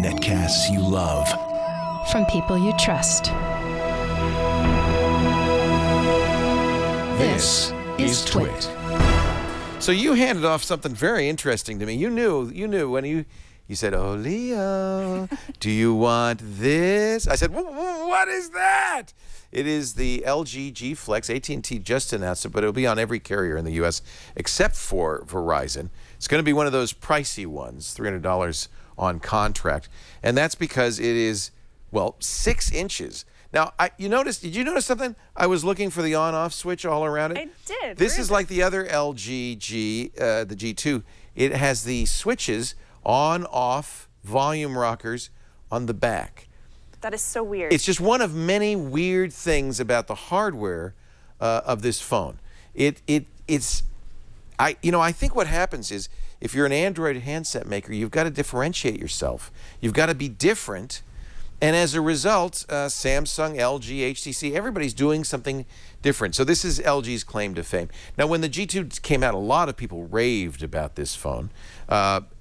Netcasts you love. From people you trust. This is Twit. So you handed off something very interesting to me. You knew when you said, "Oh, Leo, do you want this?" I said, "What is that?" It is the LG G Flex. AT&T just announced it, but it'll be on every carrier in the U.S. except for Verizon. It's going to be one of those pricey ones, $300 on contract, and that's because it is, well, 6 inches. Now, did you notice something? I was looking for the on-off switch all around it. I did. This is like the other LG G, the G2. It has the switches on-off volume rockers on the back. That is so weird. It's just one of many weird things about the hardware of this phone. I think what happens is if you're an Android handset maker, you've got to differentiate yourself. You've got to be different. And as a result, Samsung, LG, HTC, everybody's doing something different. So this is LG's claim to fame. Now, when the G2 came out, a lot of people raved about this phone,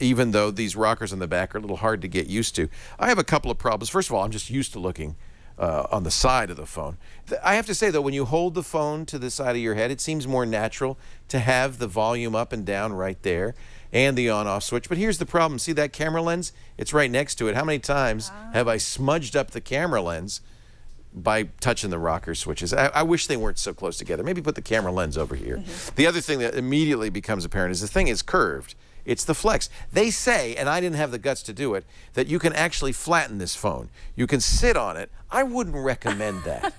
even though these rockers on the back are a little hard to get used to. I have a couple of problems. First of all, I'm just used to looking on the side of the phone. I have to say, though, when you hold the phone to the side of your head, it seems more natural to have the volume up and down right there and the on-off switch. But here's the problem. See that camera lens? It's right next to it. How many times have I smudged up the camera lens by touching the rocker switches? I wish they weren't so close together. Maybe put the camera lens over here. The other thing that immediately becomes apparent is the thing is curved. It's the Flex. They say, and I didn't have the guts to do it, that you can actually flatten this phone. You can sit on it. I wouldn't recommend that.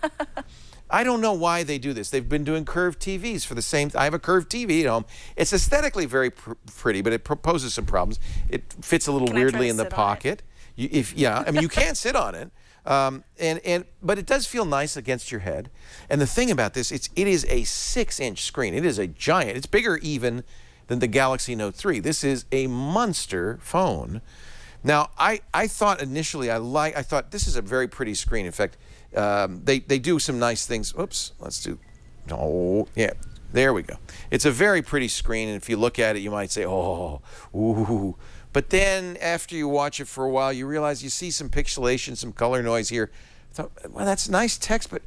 I don't know why they do this. They've been doing curved TVs for the same. I have a curved TV at home. It's aesthetically very pretty, but it poses some problems. It fits a little weirdly in the pocket. You can't sit on it. But it does feel nice against your head. And the thing about this, it is a 6-inch screen. It is a giant. It's bigger even than the Galaxy Note 3. This is a monster phone. Now, I thought initially, I thought this is a very pretty screen. In fact, they do some nice things. Oops, there we go. It's a very pretty screen, and if you look at it, you might say, oh, ooh. But then after you watch it for a while, you realize you see some pixelation, some color noise here. I thought, well, that's nice text, but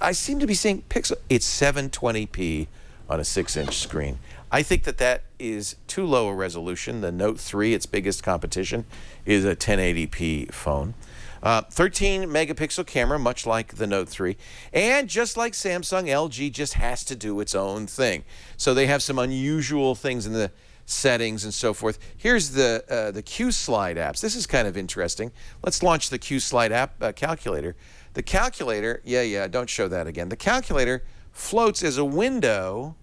I seem to be seeing pixel. It's 720p on a 6-inch screen. I think that is too low a resolution. The Note 3, its biggest competition, is a 1080p phone. 13-megapixel camera, much like the Note 3. And just like Samsung, LG just has to do its own thing. So they have some unusual things in the settings and so forth. Here's the Q-Slide apps. This is kind of interesting. Let's launch the Q-Slide app calculator. The calculator, don't show that again. The calculator floats as a window.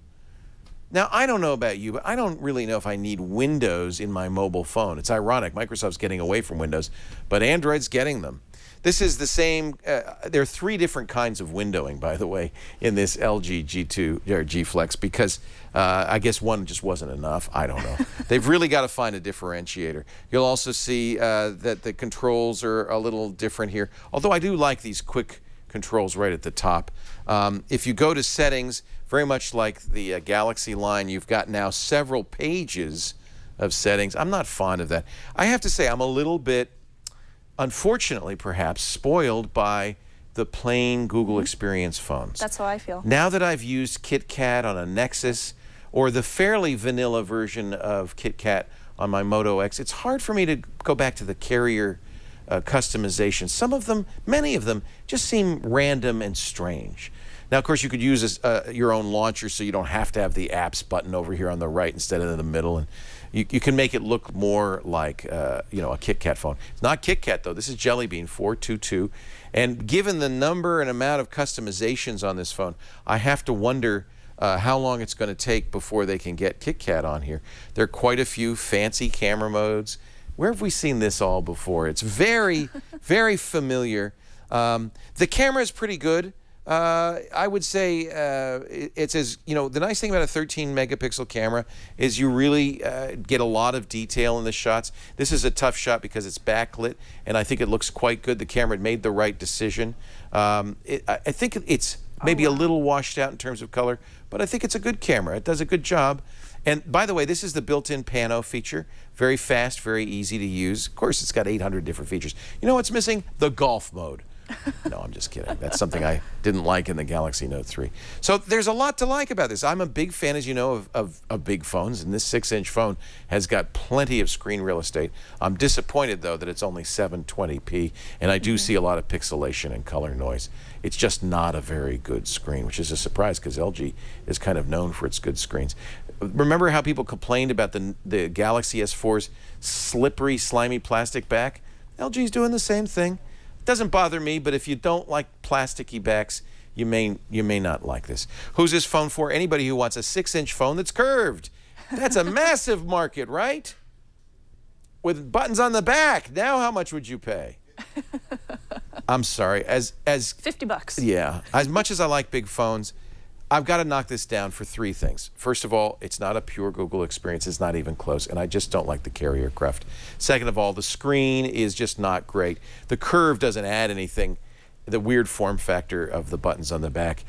Now, I don't know about you, but I don't really know if I need Windows in my mobile phone. It's ironic. Microsoft's getting away from Windows, but Android's getting them. This is the same. There are 3 different kinds of windowing, by the way, in this LG G2 or G Flex, because I guess one just wasn't enough. I don't know. They've really got to find a differentiator. You'll also see that the controls are a little different here, although I do like these quick controls right at the top. If you go to settings, very much like the Galaxy line, you've got now several pages of settings. I'm not fond of that. I have to say I'm a little bit, unfortunately perhaps, spoiled by the plain Google Experience phones. That's how I feel. Now that I've used KitKat on a Nexus or the fairly vanilla version of KitKat on my Moto X, it's hard for me to go back to the carrier customization. Some of them, many of them, just seem random and strange. Now, of course, you could use your own launcher, so you don't have to have the apps button over here on the right instead of in the middle, and you can make it look more like a KitKat phone. It's not KitKat though. This is Jelly Bean 422, and given the number and amount of customizations on this phone, I have to wonder how long it's going to take before they can get KitKat on here. There are quite a few fancy camera modes. Where have we seen this all before? It's very, very familiar. The camera is pretty good. I would say it's as, the nice thing about a 13-megapixel camera is you really get a lot of detail in the shots. This is a tough shot because it's backlit, and I think it looks quite good. The camera made the right decision. I think it's maybe a little washed out in terms of color, but I think it's a good camera. It does a good job. And by the way, this is the built-in pano feature. Very fast, very easy to use. Of course, it's got 800 different features. You know what's missing? The golf mode. No, I'm just kidding. That's something I didn't like in the Galaxy Note 3. So there's a lot to like about this. I'm a big fan, as you know, of big phones, and this 6-inch phone has got plenty of screen real estate. I'm disappointed, though, that it's only 720p, and I do see a lot of pixelation and color noise. It's just not a very good screen, which is a surprise because LG is kind of known for its good screens. Remember how people complained about the Galaxy S4's slippery, slimy plastic back? LG's doing the same thing. Doesn't bother me, but if you don't like plasticky backs, you may not like this. Who's this phone for? Anybody who wants a 6-inch phone that's curved. That's a massive market, right? With buttons on the back. Now how much would you pay? I'm sorry. As $50. Yeah. As much as I like big phones, I've got to knock this down for 3 things. First of all, it's not a pure Google experience. It's not even close, and I just don't like the carrier craft. Second of all, the screen is just not great. The curve doesn't add anything. The weird form factor of the buttons on the back.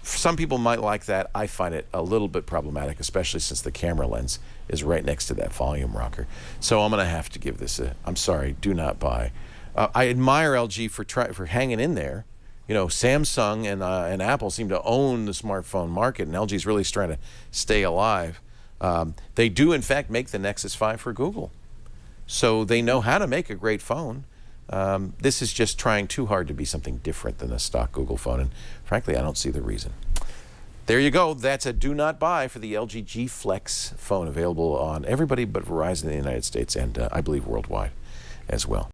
Some people might like that. I find it a little bit problematic, especially since the camera lens is right next to that volume rocker. So I'm going to have to give this a, I'm sorry, do not buy. I admire LG for hanging in there. You know, Samsung and Apple seem to own the smartphone market, and LG's really trying to stay alive. They do, in fact, make the Nexus 5 for Google. So they know how to make a great phone. This is just trying too hard to be something different than a stock Google phone, and frankly, I don't see the reason. There you go. That's a do not buy for the LG G Flex phone, available on everybody but Verizon in the United States and I believe worldwide as well.